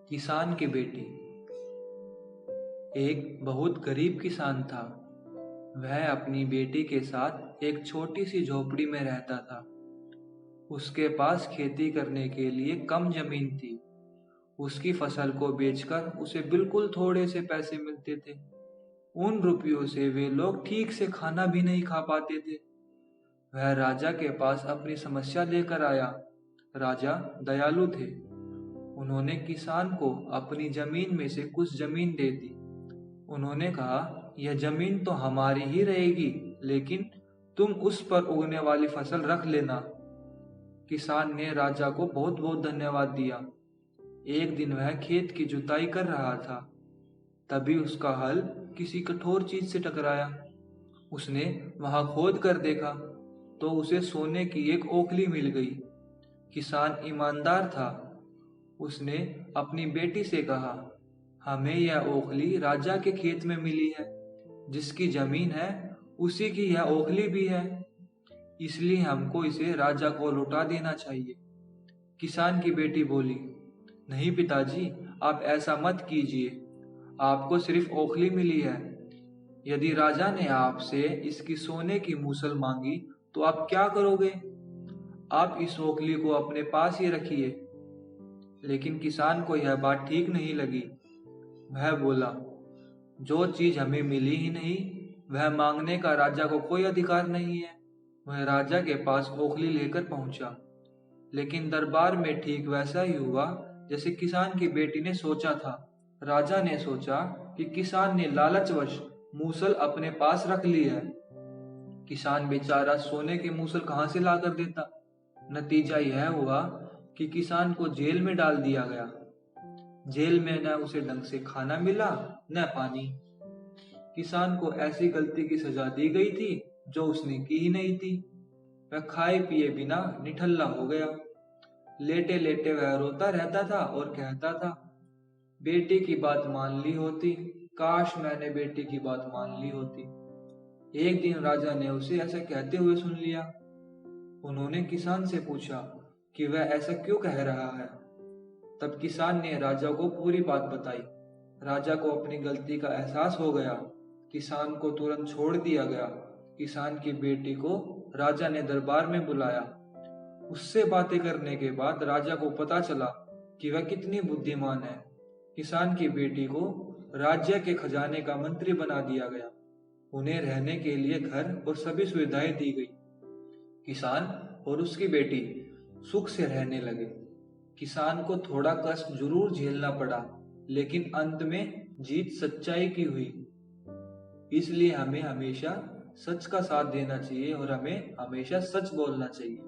किसान की बेटी। एक बहुत गरीब किसान था। वह अपनी बेटी के साथ एक छोटी सी झोपड़ी में रहता था। उसके पास खेती करने के लिए कम जमीन थी। उसकी फसल को बेचकर उसे बिल्कुल थोड़े से पैसे मिलते थे। उन रुपयों से वे लोग ठीक से खाना भी नहीं खा पाते थे। वह राजा के पास अपनी समस्या लेकर आया। राजा दयालु थे। उन्होंने किसान को अपनी जमीन में से कुछ जमीन दे दी। उन्होंने कहा, यह जमीन तो हमारी ही रहेगी, लेकिन तुम उस पर उगने वाली फसल रख लेना। किसान ने राजा को बहुत बहुत धन्यवाद दिया। एक दिन वह खेत की जुताई कर रहा था। तभी उसका हल किसी कठोर चीज से टकराया। उसने वहां खोद कर देखा तो उसे सोने की एक ओखली मिल गई। किसान ईमानदार था। उसने अपनी बेटी से कहा, हमें यह ओखली राजा के खेत में मिली है। जिसकी जमीन है उसी की यह ओखली भी है, इसलिए हमको इसे राजा को लौटा देना चाहिए। किसान की बेटी बोली, नहीं पिताजी, आप ऐसा मत कीजिए। आपको सिर्फ ओखली मिली है। यदि राजा ने आपसे इसकी सोने की मूसल मांगी तो आप क्या करोगे? आप इस ओखली को अपने पास ही रखिए। लेकिन किसान को यह बात ठीक नहीं लगी। वह बोला, जो चीज हमें मिली ही नहीं, वह मांगने का राजा को कोई अधिकार नहीं है। वह राजा के पास ओखली लेकर पहुंचा। लेकिन दरबार में ठीक वैसा ही हुआ जैसे किसान की बेटी ने सोचा था। राजा ने सोचा कि किसान ने लालचवश मूसल अपने पास रख ली है। किसान बेचारा सोने के मूसल कहां से ला कर देता। नतीजा यह हुआ कि किसान को जेल में डाल दिया गया। जेल में न उसे ढंग से खाना मिला न पानी। किसान को ऐसी गलती की सजा दी गई थी जो उसने की ही नहीं थी। वह खाए पिए बिना निठल्ला हो गया। लेटे लेटे वह रोता रहता था और कहता था, बेटी की बात मान ली होती, काश मैंने बेटी की बात मान ली होती। एक दिन राजा ने उसे ऐसा कहते हुए सुन लिया। उन्होंने किसान से पूछा कि वह ऐसा क्यों कह रहा है। तब किसान ने राजा को पूरी बात बताई। राजा को अपनी गलती का एहसास हो गया। किसान को तुरंत छोड़ दिया गया। किसान की बेटी को राजा ने दरबार में बुलाया। उससे बातें करने के बाद राजा को पता चला कि वह कितनी बुद्धिमान है। किसान की बेटी को राज्य के खजाने का मंत्री बना दिया गया। उन्हें रहने के लिए घर और सभी सुविधाएं दी गई। किसान और उसकी बेटी सुख से रहने लगे। किसान को थोड़ा कष्ट जरूर झेलना पड़ा, लेकिन अंत में जीत सच्चाई की हुई। इसलिए हमें हमेशा सच का साथ देना चाहिए और हमें हमेशा सच बोलना चाहिए।